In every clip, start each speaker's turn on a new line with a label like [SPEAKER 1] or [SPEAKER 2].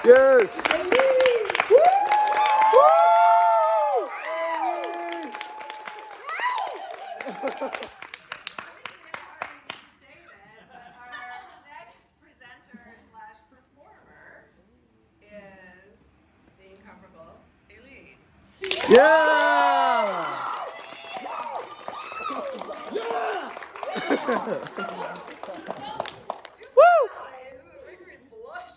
[SPEAKER 1] Yes.
[SPEAKER 2] Our next presenter slash performer is the incomparable Aileen.
[SPEAKER 1] Yeah.
[SPEAKER 2] Guys, this is making me blush.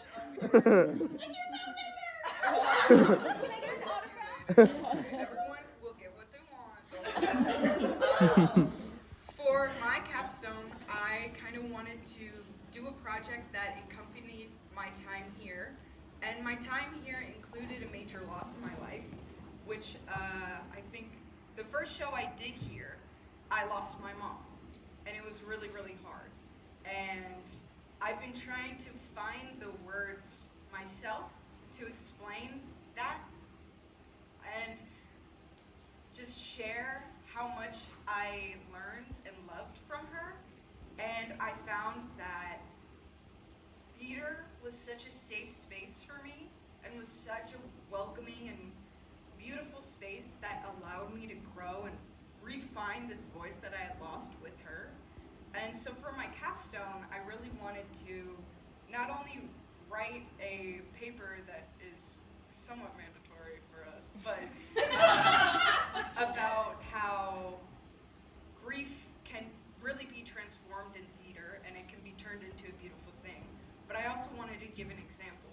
[SPEAKER 2] Everyone will get what they want. For my capstone, I kind of wanted to do a project that accompanied my time here. And my time here included a major loss in my life, which I think the first show I did here, I lost my mom. And it was really, really hard. And I've been trying to find the words myself to explain that and just share how much I learned and loved from her. And I found that theater was such a safe space for me and was such a welcoming and beautiful space that allowed me to grow and refine this voice that I had lost with her. And so for my capstone, I really wanted to not only write a paper that is somewhat mandatory for us, but about how grief can really be transformed in theater and it can be turned into a beautiful thing. But I also wanted to give an example.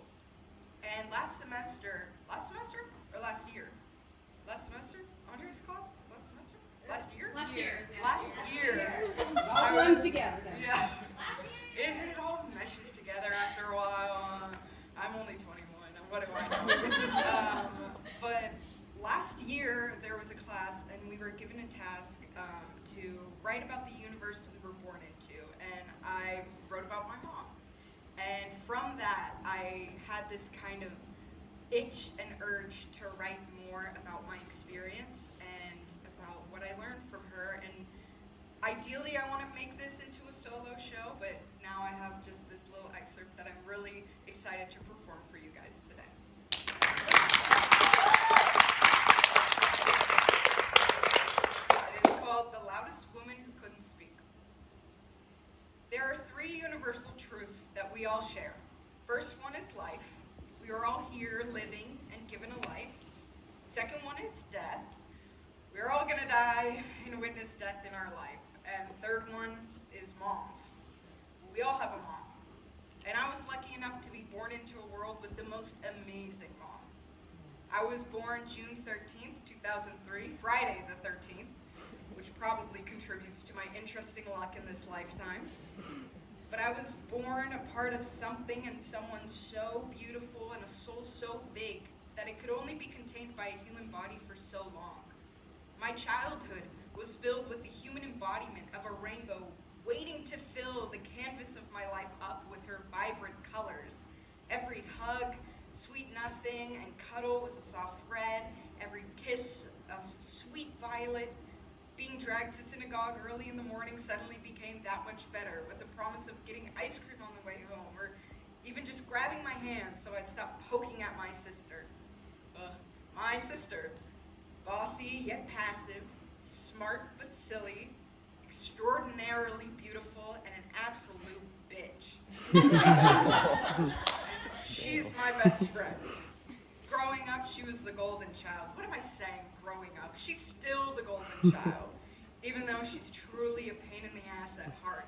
[SPEAKER 2] And last semester or last year? Last semester? Andre's class? Last semester? Last year?
[SPEAKER 3] Last year.
[SPEAKER 2] Last year.
[SPEAKER 3] All runs together then.
[SPEAKER 2] Yeah. It all meshes together after a while. I'm only 21. What do I know? But last year there was a class and we were given a task to write about the universe we were born into. And I wrote about my mom. And from that, I had this kind of itch and urge to write more about my experience and about what I learned from her. And ideally, I want to make this into a solo show, but now I have just this little excerpt that I'm really excited to perform for you guys today. It is called The Loudest Woman Who Couldn't Speak. There are three universal truths that we all share. First one is life. We are all here living and given a life. Second one is death. We're all going to die and witness death in our life. And third one is moms. We all have a mom. And I was lucky enough to be born into a world with the most amazing mom. I was born June 13th, 2003, Friday the 13th, which probably contributes to my interesting luck in this lifetime. But I was born a part of something and someone so beautiful and a soul so big that it could only be contained by a human body for so long. My childhood was filled with the human embodiment of a rainbow waiting to fill the canvas of my life up with her vibrant colors. Every hug, sweet nothing, and cuddle was a soft red. Every kiss, a sweet violet. Being dragged to synagogue early in the morning suddenly became that much better, with the promise of getting ice cream on the way home, or even just grabbing my hand so I'd stop poking at my sister. My sister, bossy yet passive, smart but silly, extraordinarily beautiful, and an absolute bitch. She's my best friend. Growing up, she was the golden child. What am I saying, growing up? She's still the golden child, even though she's truly a pain in the ass at heart.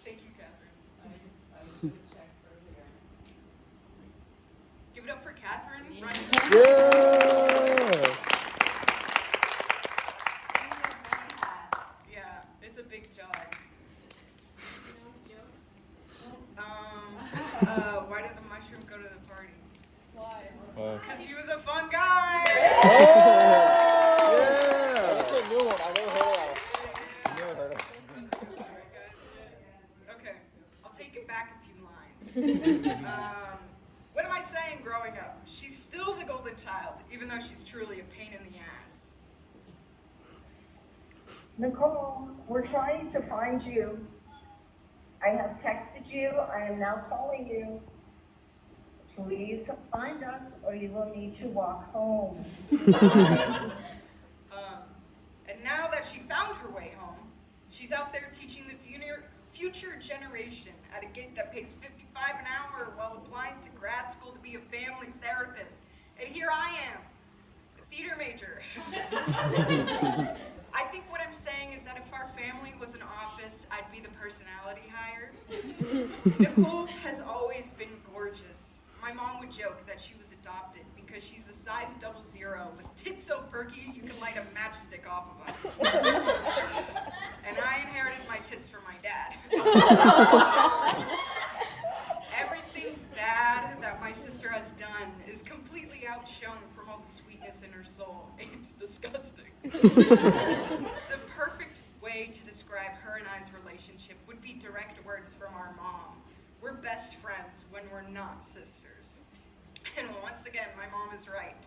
[SPEAKER 2] Thank you, Catherine. Give it up for Catherine.
[SPEAKER 3] Yeah.
[SPEAKER 2] Right. Yeah, it's a big job. Why did the mushroom go to the party?
[SPEAKER 3] Why?
[SPEAKER 2] Because he was a fun guy.
[SPEAKER 1] That's a new one. I never heard of that one. Never heard of it.
[SPEAKER 2] Okay, I'll take back a few lines. What am I saying growing up? She's still the golden child, even though she's truly a pain in the ass.
[SPEAKER 1] Nicole, we're trying to find you. I have texted you. I am now calling you. Please find us, or you will need to walk home.
[SPEAKER 2] And now that she found her way home, she's out there teaching the future generation at a gig that pays $55 an hour while applying to grad school to be a family therapist. And here I am, a theater major. I think what I'm saying is that if our family was an office, I'd be the personality hired. Nicole has always been gorgeous. My mom would joke that she was adopted because she's a size 00 with tits so perky you can light a matchstick off of them. And I inherited my tits from my dad. Everything bad that my sister has done is completely outshone from all the sweetness in her soul. It's disgusting. The perfect way to describe her and I's relationship would be direct words from our mom. We're best friends when we're not sisters. And once again, my mom is right.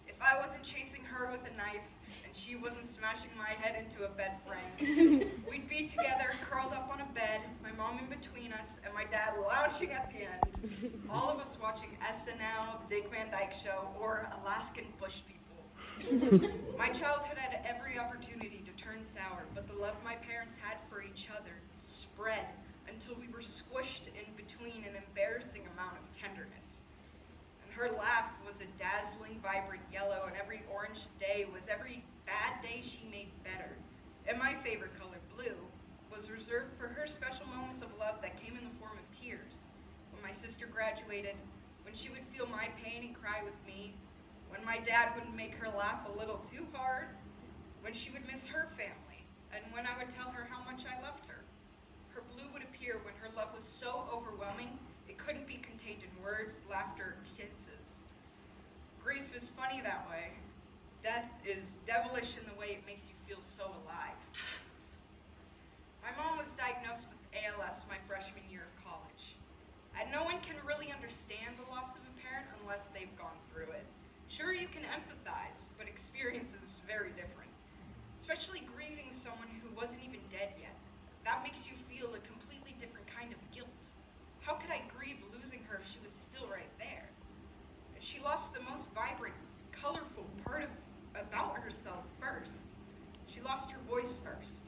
[SPEAKER 2] If I wasn't chasing her with a knife and she wasn't smashing my head into a bed frame, we'd be together, curled up on a bed, my mom in between us, and my dad lounging at the end. All of us watching SNL, The Dick Van Dyke Show, or Alaskan Bush People. My childhood had every opportunity to turn sour, but the love my parents had for each other spread until we were squished in between an embarrassing amount of tenderness. Her laugh was a dazzling, vibrant yellow, and every orange day was every bad day she made better. And my favorite color, blue, was reserved for her special moments of love that came in the form of tears. When my sister graduated, when she would feel my pain and cry with me, when my dad wouldn't make her laugh a little too hard, when she would miss her family, and when I would tell her how much I loved her. Her blue would appear when her love was so overwhelming it couldn't be contained in words, laughter, or kisses. Grief is funny that way. Death is devilish in the way it makes you feel so alive. My mom was diagnosed with ALS my freshman year of college. And no one can really understand the loss of a parent unless they've gone through it. Sure, you can empathize, but experience is very different. Especially grieving someone who wasn't even dead yet. That makes you feel a completely different kind of guilt. How could I grieve losing her if she was still right there? She lost the most vibrant, colorful part about herself first. She lost her voice first.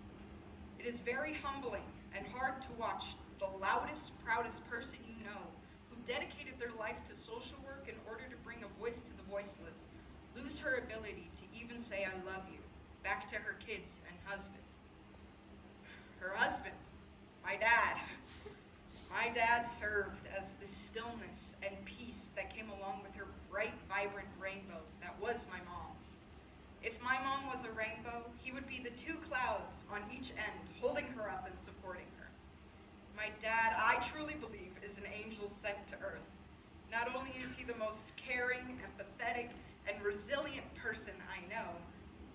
[SPEAKER 2] It is very humbling and hard to watch the loudest, proudest person you know, who dedicated their life to social work in order to bring a voice to the voiceless, lose her ability to even say I love you, back to her kids and husband. Her husband, my dad. My dad served as the stillness and peace that came along with her bright, vibrant rainbow that was my mom. If my mom was a rainbow, he would be the two clouds on each end, holding her up and supporting her. My dad, I truly believe, is an angel sent to earth. Not only is he the most caring, empathetic, and resilient person I know,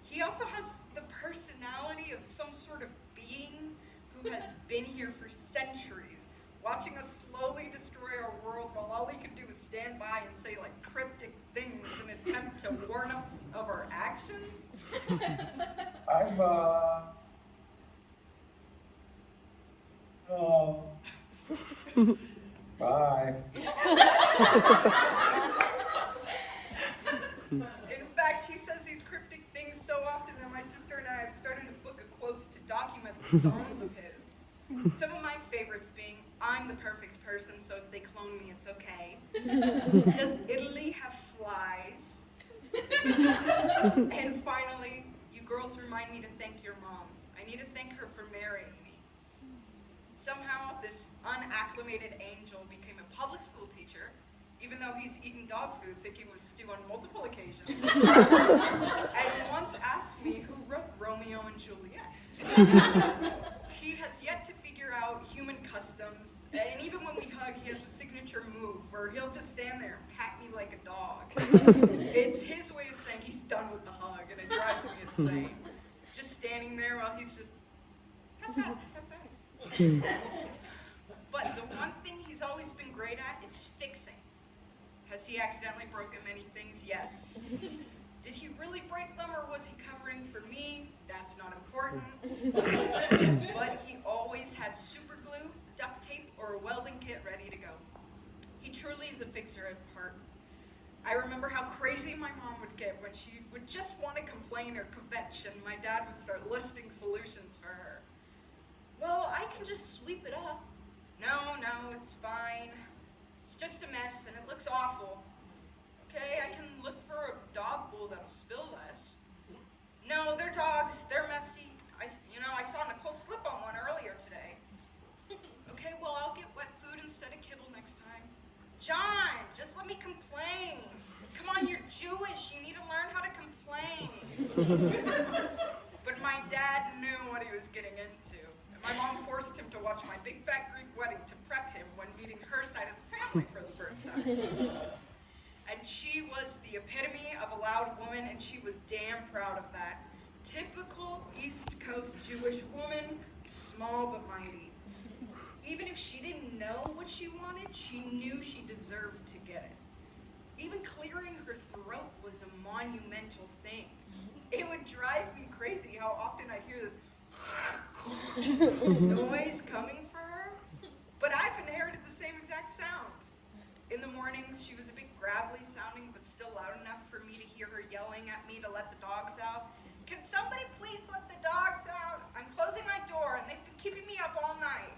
[SPEAKER 2] he also has the personality of some sort of being who has been here for centuries, watching us slowly destroy our world while all he could do is stand by and say like cryptic things in an attempt to warn us of our actions.
[SPEAKER 4] Oh. Bye.
[SPEAKER 2] In fact, he says these cryptic things so often that my sister and I have started a book of quotes to document the songs of his. Some of my favorites being, I'm the perfect person, so if they clone me, it's okay. Does Italy have flies? And finally, you girls remind me to thank your mom. I need to thank her for marrying me. Somehow, this unacclimated angel became a public school teacher, even though he's eaten dog food thinking it was stew on multiple occasions. And once asked me who wrote Romeo and Juliet. He has yet to figure out human customs, and even when we hug, he has a signature move where he'll just stand there and pat me like a dog. It's his way of saying he's done with the hug, and it drives me insane. Just standing there while he's just, pat, pat, pat, pat. But the one thing fixing. Has he accidentally broken many things? Yes. Did he really break them, or was he covering for me? That's not important. But he always had super glue, duct tape, or a welding kit ready to go. He truly is a fixer at heart. I remember how crazy my mom would get when she would just want to complain or kvetch, and my dad would start listing solutions for her. Well, I can just sweep it up. No, it's fine. It's just a mess, and it looks awful. Okay, I can look for a dog bowl that'll spill less. No, they're dogs. They're messy. I saw Nicole slip on one earlier today. Okay, well, I'll get wet food instead of kibble next time. John, just let me complain. Come on, you're Jewish. You need to learn how to complain. But my dad knew what he was getting into. And my mom forced him to watch my big fat Greek wedding to prep him when meeting her side of the family for the first time. And she was the epitome of a loud woman, and she was damn proud of that. Typical East Coast Jewish woman, small but mighty. Even if she didn't know what she wanted, she knew she deserved to get it. Even clearing her throat was a monumental thing. It would drive me crazy how often I'd hear this noise coming for her, but I've inherited the same exact sound. In the mornings, she was a bit gravelly sounding, but still loud enough for me to hear her yelling at me to let the dogs out. Can somebody please let the dogs out? I'm closing my door, and they've been keeping me up all night.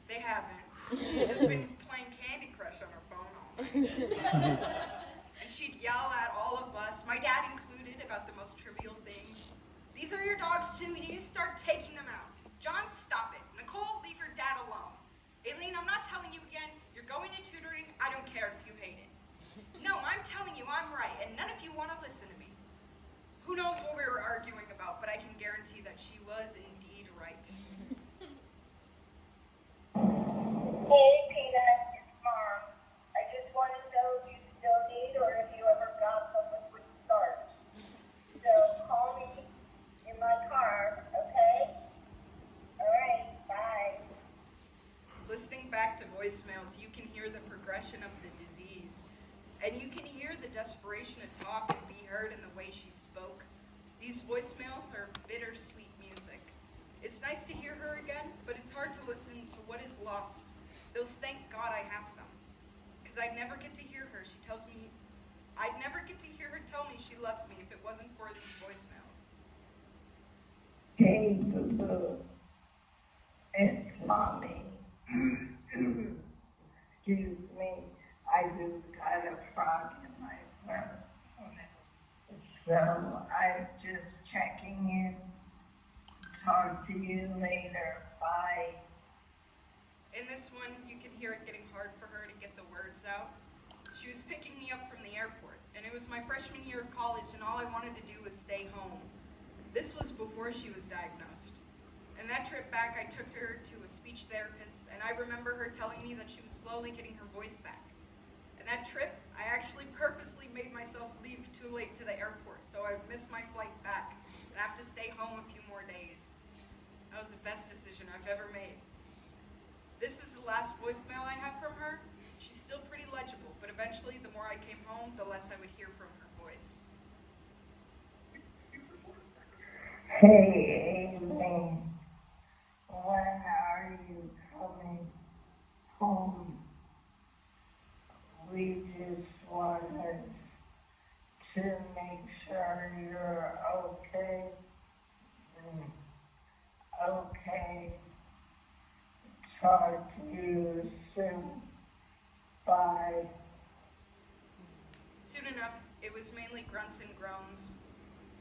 [SPEAKER 2] They haven't. She's just been playing Candy Crush on her phone all night. And she'd yell at all of us, my dad included, about the most trivial things. These are your dogs too, you need to start taking them out. John, stop it. Nicole, leave your dad alone. Aileen, I'm not telling you again. You're going to tutoring. I don't care if you hate it. No, I'm telling you I'm right, and none of you want to listen to me. Who knows what we were arguing about, but I can guarantee that she was indeed right.
[SPEAKER 1] Hey, Peanut, it's Mom. I just want to know if you still need or if you ever got some liquid starch. So call me in my car, okay? All right, bye.
[SPEAKER 2] Listening back to voicemails, you can hear the progression of the disease. And you can hear the desperation to talk and be heard in the way she spoke. These voicemails are bittersweet music. It's nice to hear her again, but it's hard to listen to what is lost. Though thank God I have them. Because I'd never get to hear her. I'd never get to hear her tell me she loves me if it wasn't for these voicemails.
[SPEAKER 1] Hey, boo-boo. It's Mommy. Excuse me. I just got a frog in my throat. So I'm just checking in. Talk to you later. Bye.
[SPEAKER 2] In this one, you can hear it getting hard for her to get the words out. She was picking me up from the airport, and it was my freshman year of college, and all I wanted to do was stay home. This was before she was diagnosed. And that trip back, I took her to a speech therapist, and I remember her telling me that she was slowly getting her voice back. And that trip, I actually purposely made myself leave too late to the airport, so I would miss my flight back and have to stay home a few more days. That was the best decision I've ever made. This is the last voicemail I have from her. She's still pretty legible, but eventually the more I came home, the less I would hear from her voice.
[SPEAKER 1] Hey, Aileen. When are you coming home? We just wanted to make sure you're okay. Okay. Talk to you soon. Bye.
[SPEAKER 2] Soon enough, it was mainly grunts and groans.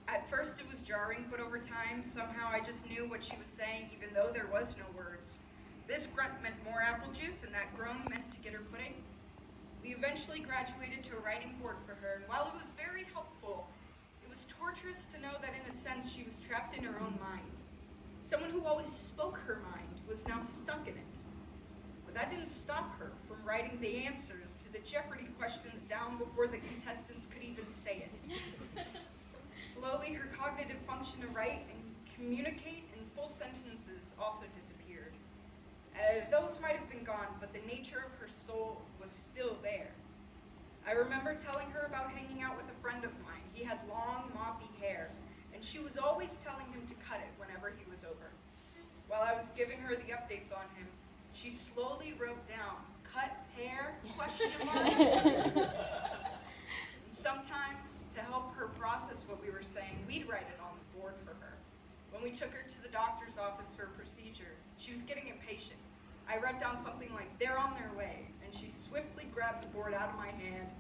[SPEAKER 2] At first it was jarring, but over time, somehow I just knew what she was saying, even though there was no words. This grunt meant more apple juice, and that groan meant to get her pudding. We eventually graduated to a writing board for her, and while it was very helpful, it was torturous to know that in a sense she was trapped in her own mind. Someone who always spoke her mind was now stuck in it. But that didn't stop her from writing the answers to the Jeopardy questions down before the contestants could even say it. Slowly, her cognitive function to write and communicate in full sentences also disappeared. Those might have been gone, but the nature of her soul was still there. I remember telling her about hanging out with a friend of mine. He had long, moppy hair, and she was always telling him to cut it whenever he was over. While I was giving her the updates on him, she slowly wrote down, "cut hair?" question mark. And sometimes, to help her process what we were saying, we'd write it on the board for her. When we took her to the doctor's office for a procedure, she was getting impatient. I wrote down something like, "they're on their way," and she swiftly grabbed the board out of my hand,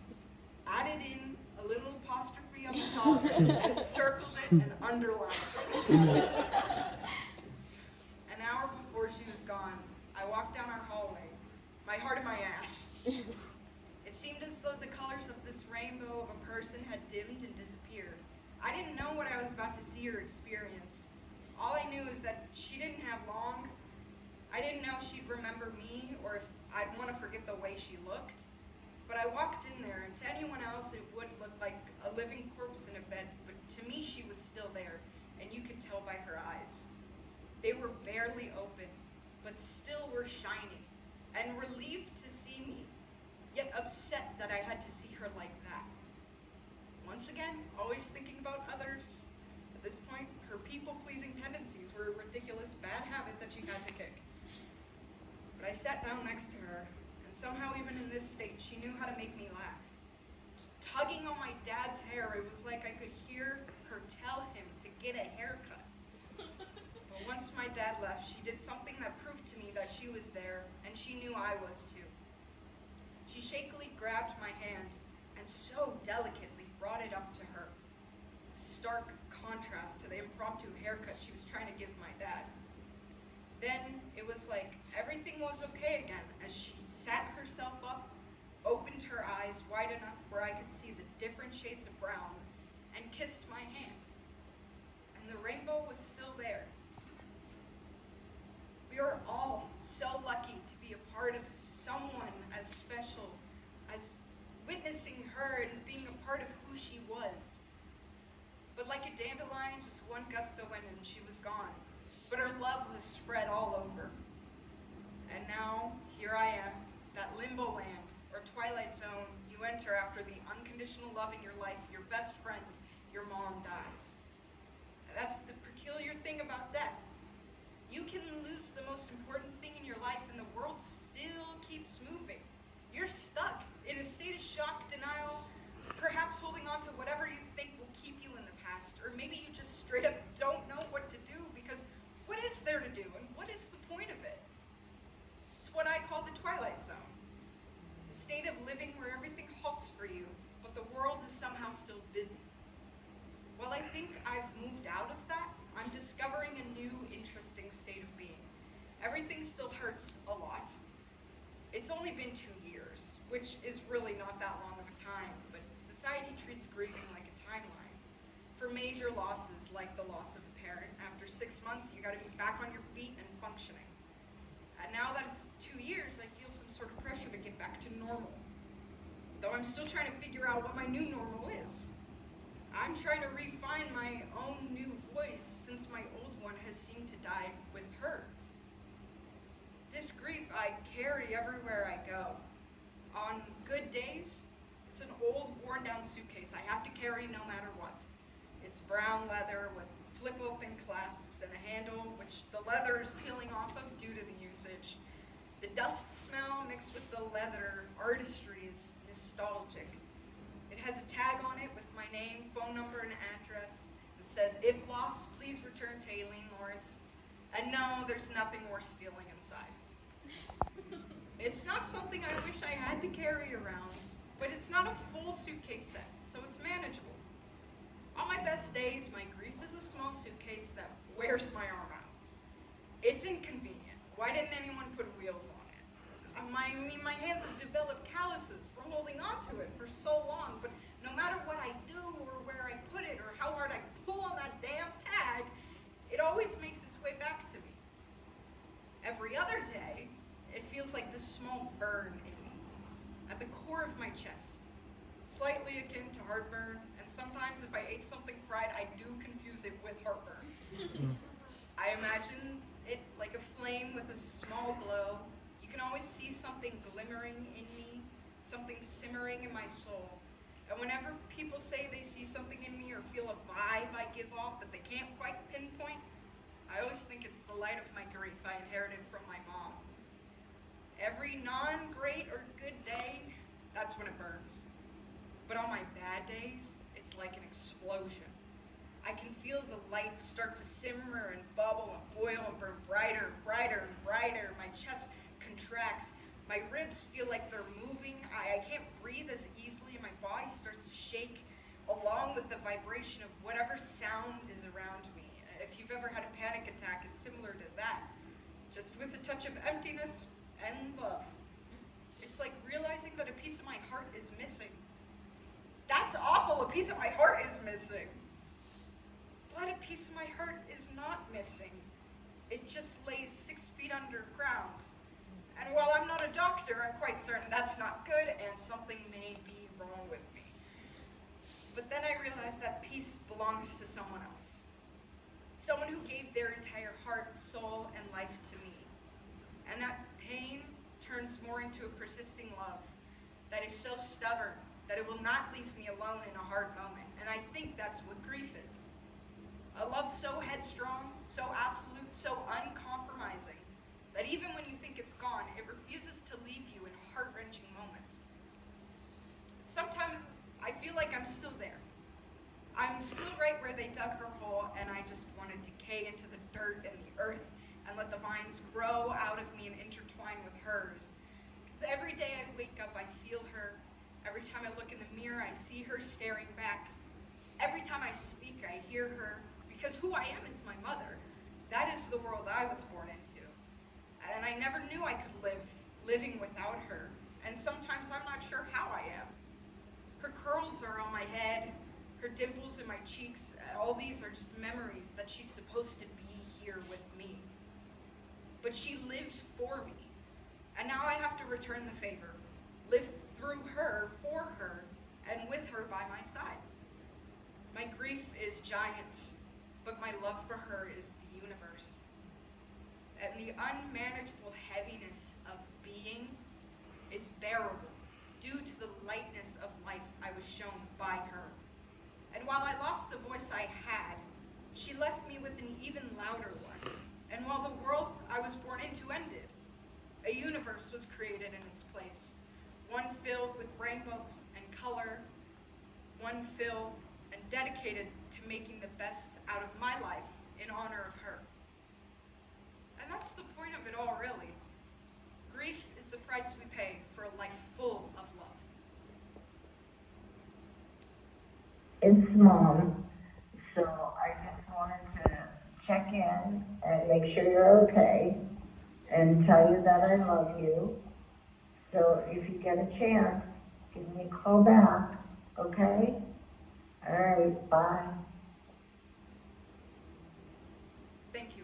[SPEAKER 2] added in a little apostrophe on the top, and circled it and underlined it. An hour before she was gone, I walked down our hallway, my heart in my ass. It seemed as though the colors of this rainbow of a person had dimmed and disappeared. I didn't know what I was about to see or experience. All I knew is that she didn't have long. I didn't know if she'd remember me or if I'd want to forget the way she looked. But I walked in there, and to anyone else it would look like a living corpse in a bed, but to me she was still there, and you could tell by her eyes. They were barely open, but still were shining, and relieved to see me, yet upset that I had to see her like that. Once again, always thinking about others. At this point, her people-pleasing tendencies were a ridiculous bad habit that she had to kick. But I sat down next to her, and somehow even in this state, she knew how to make me laugh. Just tugging on my dad's hair, it was like I could hear her tell him to get a haircut. But once my dad left, she did something that proved to me that she was there, and she knew I was too. She shakily grabbed my hand and so delicately brought it up to her. Stark contrast to the impromptu haircut she was trying to give my dad. Then it was like everything was okay again as she sat herself up, opened her eyes wide enough where I could see the different shades of brown, and kissed my hand. And the rainbow was still there. We are all so lucky to be a part of someone as special as witnessing her and being a part of who she was. But like a dandelion, just one gust of wind and she was gone. But her love was spread all over. And now, here I am, that limbo land, or twilight zone you enter after the unconditional love in your life, your best friend, your mom dies. That's the peculiar thing about death. You can lose the most important thing in your life and the world still keeps moving. You're stuck in a state of shock, denial, perhaps holding on to whatever you think will keep you in the past, or maybe you just straight up don't know what to do because what is there to do and what is the point of it? It's what I call the twilight zone. The state of living where everything halts for you, but the world is somehow still busy. While I think I've moved out of that, I'm discovering a new, interesting state of being. Everything still hurts a lot. It's only been 2 years, which is really not that long of a time, but society treats grieving like a timeline. For major losses, like the loss of a parent, after 6 months, you gotta be back on your feet and functioning. And now that it's 2 years, I feel some sort of pressure to get back to normal. Though I'm still trying to figure out what my new normal is. I'm trying to refine my own new voice since my old one has seemed to die with hers. This grief I carry everywhere I go. On good days, it's an old, worn-down suitcase I have to carry no matter what. It's brown leather with flip-open clasps and a handle which the leather is peeling off of due to the usage. The dust smell mixed with the leather artistry is nostalgic. It has a tag on it with my name, phone number, and address. It says, "If lost, please return to Aileen Lawrence." And no, there's nothing worth stealing inside. It's not something I wish I had to carry around, but it's not a full suitcase set, so it's manageable. On my best days, my grief is a small suitcase that wears my arm out. It's inconvenient. Why didn't anyone put wheels on it? My hands have developed calluses from holding onto it for so long, but no matter what I do or where I put it or how hard I pull on that damn tag, it always makes its way back to me. Every other day, it feels like this small burn in me, at the core of my chest, slightly akin to heartburn, and sometimes if I ate something fried, I do confuse it with heartburn. I imagine It, like a flame with a small glow, you can always see something glimmering in me, something simmering in my soul. And whenever people say they see something in me or feel a vibe I give off that they can't quite pinpoint, I always think it's the light of my grief I inherited from my mom. Every non-great or good day, that's when it burns. But on my bad days, it's like an explosion. I can feel the light start to simmer and bubble and boil and burn brighter, brighter, and brighter. My chest contracts. My ribs feel like they're moving. I can't breathe as easily, and my body starts to shake along with the vibration of whatever sound is around me. If you've ever had a panic attack, it's similar to that, just with a touch of emptiness and love. It's like realizing that a piece of my heart is missing. That's awful, a piece of my heart is missing. But a piece of my heart is not missing. It just lays 6 feet underground. And while I'm not a doctor, I'm quite certain that's not good and something may be wrong with me. But then I realized that peace belongs to someone else. Someone who gave their entire heart, soul, and life to me. And that pain turns more into a persisting love that is so stubborn that it will not leave me alone in a hard moment. And I think that's what grief is. A love so headstrong, so absolute, so uncompromising, that even when you think it's gone, it refuses to leave you in heart-wrenching moments. Sometimes I feel like I'm still there. I'm still right where they dug her hole, and I just want to decay into the dirt and the earth and let the vines grow out of me and intertwine with hers. Because every day I wake up, I feel her. Every time I look in the mirror, I see her staring back. Every time I speak, I hear her. Because who I am is my mother. That is the world I was born into. And I never knew I could live living without her. And sometimes I'm not sure how I am. Her curls are on my head, her dimples in my cheeks. All these are just memories that she's supposed to be here with me. But she lived for me. And now I have to return the favor. Live through her, for her, and with her by my side. My grief is giant, but my love for her is the universe. And the unmanageable heaviness of being is bearable due to the lightness of life I was shown by her. And while I lost the voice I had, she left me with an even louder one. And while the world I was born into ended, a universe was created in its place. One filled with rainbows and color, one filled and dedicated to making the best out of my life in honor of her. And that's the point of it all, really. Grief is the price we pay for a life full of love.
[SPEAKER 1] It's Mom, so I just wanted to check in and make sure you're okay and tell you that I love you. So if you get a chance, give me a call back, okay? All right, bye.
[SPEAKER 2] Thank you.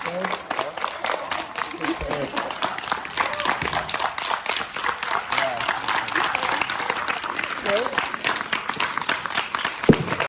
[SPEAKER 1] Okay.